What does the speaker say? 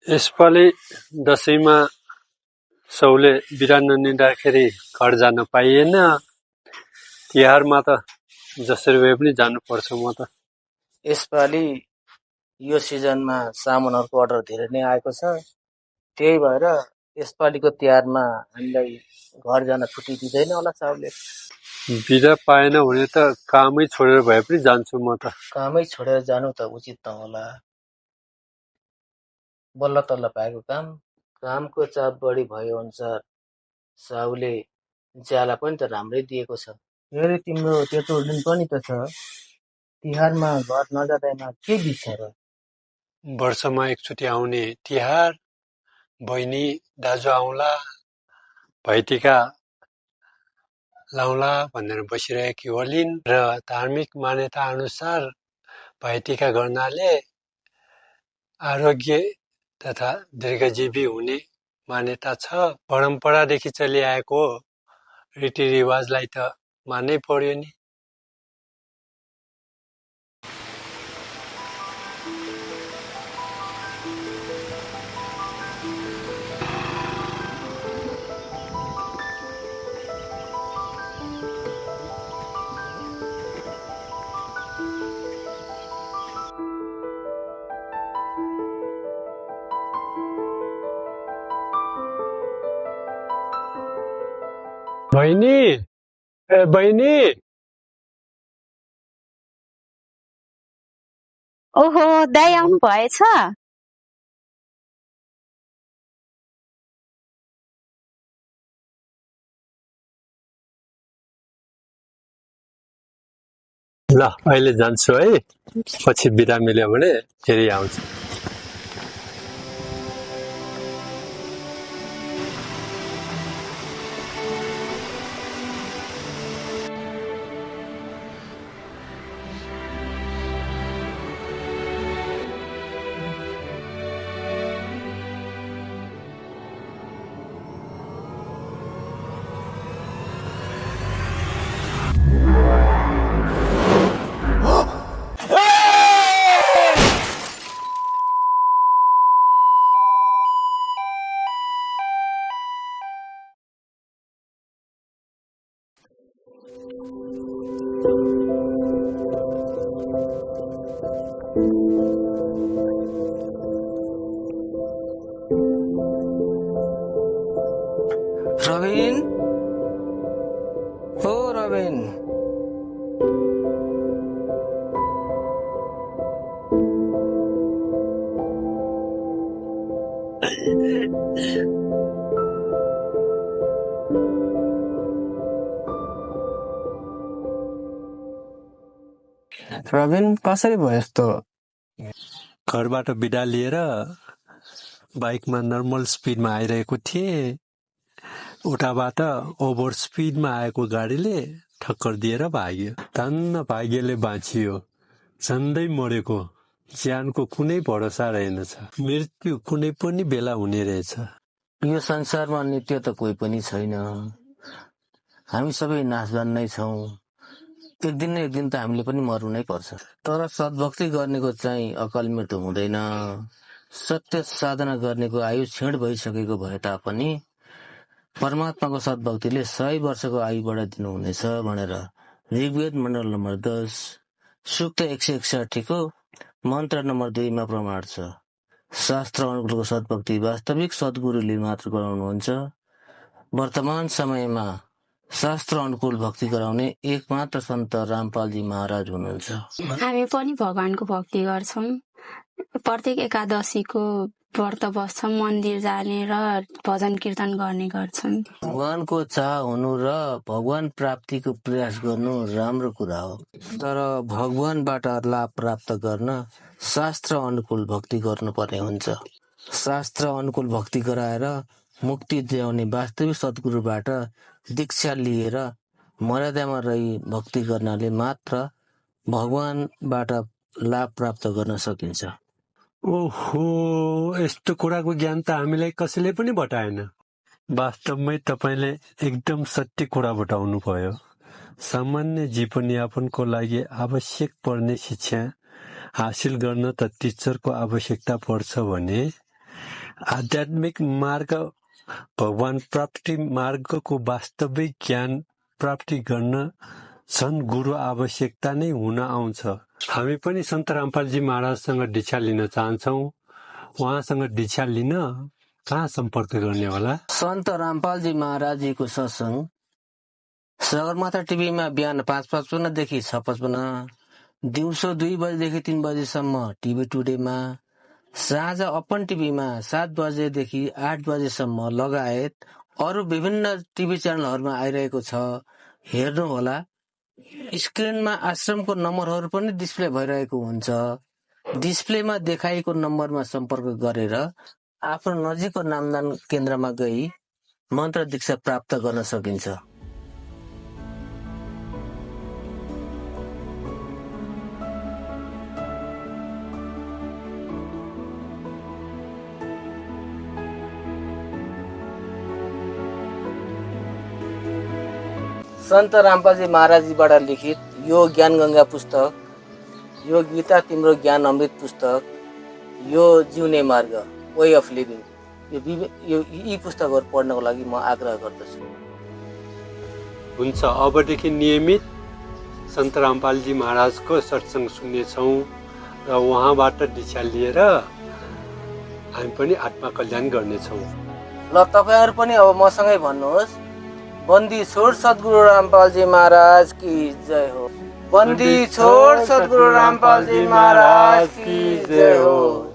यसपालि दशैंमा सौले बिदा ननिँदाखेरि घर जान पाइएन। तिहारमा त जसरी भए पनि जानुपर्छ म त। यसपालि यो सिजनमा सामानहरुको अर्डर धेरै नै आएको छ। त्यही भएर यसपालिको तिहारमा हामीलाई घर जान छुट्टी दिँदैन होला साउले। बिदा पाएन भने त कामै छोडेर भए पनि जान्छु म त। कामै छोडेर जानु त उचित त होला। बल्ल तल्ल पाएको कामको चाप बढी भयो अनुसार साउले ज्याला पनि त राम्रै दिएको छ। फेरि तिम्रो त्यत्रो दिन पनि त छ। तिहारमा घर नजाँदैमा के बित्छ र? वर्षमा एकचोटि आउने तिहार, बहिनी दाजु आउला, भैटिका लाउला भनेर बसिरहेकी होलिन् र धार्मिक मान्यता अनुसार भैटिका गर्नाले आरोग्य तथा दीर्घजीवी हुने मान्यता छ। परम्परादेखि चलिआएको रीतिरिवाजलाई त मान्नै पर्यो नि। बहिनी ओहो दाइ आउनु भएछ? ल अहिले जान्छु है, पछि बिदा मिल्यो भने फेरि आउँछु। रबिन, ओ रबिन, रबिन कसरी भयो यस्तो? घरबाट बिदा लिएर बाइकमा नर्मल स्पिडमा आइरहेको थिएँ। उताबाट ओभर स्पिडमा आएको गाडीले ठक्कर दिएर भाग्यो। धन्न भाग्यले बाँचियो, झन्डै मरेको। ज्यानको कुनै भरोसा रहेनछ, मृत्यु कुनै पनि बेला हुने रहेछ। यो संसारमा नित्य त कोही पनि छैन। हामी सबै नाशवान नै छौं। एक दिन न एक दिन त हामीले पनि मर्नु नै पर्छ। तर सद्भक्ति गर्नेको चाहिँ अकाल मृत्यु हुँदैन। सत्य साधना गर्नेको आयु क्षीण भइसकेको भए तापनि परमात्माको सद्भक्तिले 100 वर्षको आयु बढाइदिनु हुनेछ भनेर ऋग्वेद मण्डल नम्बर 10 सूक्त 161 को मन्त्र नम्बर 2 मा प्रमाण छ। शास्त्र अनुकूलको सद्भक्ति वास्तविक सद्गुरुले मात्र गराउनुहुन्छ। वर्तमान समयमा शास्त्र अनुकूल भक्ति गराउने एकमात्र सन्त रामपालजी महाराज हुनुहुन्छ। हामी पनि भगवानको भक्ति गर्छौं। प्रत्येक एकादशीको व्रत बस्छौं, मन्दिर जाने र भजन कीर्तन गर्ने गर्छौं। भगवानको चाह हुनु र भगवान प्राप्तिको प्रयास गर्नु राम्रो कुरा हो। तर भगवानबाट लाभ प्राप्त गर्न शास्त्र अनुकूल भक्ति गर्नुपर्ने हुन्छ। शास्त्र अनुकूल भक्ति गराएर मुक्ति दिलाउने वास्तविक सद्गुरुबाट दीक्षा लिएर मर्यादामा रही भक्ति गर्नाले मात्र भगवानबाट लाभ प्राप्त गर्न सकिन्छ। ओहो, यस्तो कुराको ज्ञान त हामीलाई कसैले पनि बताएन। वास्तवमै तपाईले एकदम सत्य कुरा बताउनु भयो। सामान्य जीवनयापनको लागि आवश्यक पर्ने शिक्षा हासिल गर्न त टिचरको आवश्यकता पर्छ भने आध्यात्मिक मार्ग भगवान प्राप्ति मार्गको वास्तविक ज्ञान प्राप्ति गर्न झन् गुरु आवश्यकता नै हुन आउँछ। हामी पनि सन्त रामपालजी महाराजसँग दीक्षा लिन चाहन्छौँ। उहाँसँग दीक्षा लिन कहाँ सम्पर्क गर्ने होला? सन्त रामपालजी महाराजजीको सत्संग सगरमाथा टिभीमा बिहान 5:55 देखि 6:55, दिउँसो 2 बजेदेखि 3 बजेसम्म टिभी टुडेमा, साँझ अपन टिभीमा 7 बजेदेखि 8 बजेसम्म लगायत अरू विभिन्न टिभी च्यानलहरूमा आइरहेको छ, हेर्नुहोला। स्क्रिनमा आश्रमको नम्बरहरू पनि डिस्प्ले भइरहेको हुन्छ। डिस्प्लेमा देखाइएको नम्बरमा सम्पर्क गरेर आफ्नो नजिकको नामदान केन्द्रमा गई मन्त्र दीक्षा प्राप्त गर्न सकिन्छ। सन्त रामपालजी महाराजजीबाट लिखित यो ज्ञान गङ्गा पुस्तक, यो गीता तिम्रो ज्ञान अमृत पुस्तक, यो जिउने मार्ग वे अफ लिभिङ, यी पुस्तकहरू पढ्नको लागि म आग्रह गर्दछु। हुन्छ, अबदेखि नियमित सन्त रामपालजी महाराजको सत्सङ्ग सुन्नेछौँ र उहाँबाट दीक्षा लिएर हामी पनि आत्मा कल्याण गर्नेछौँ। ल तपाईँहरू पनि अब मसँगै भन्नुहोस्, बन्दी छोड सद्गुरु रामपालजी महाराज की जय हो। बन्दी छोड सद्गुरु रामपालजी महाराज की जय हो।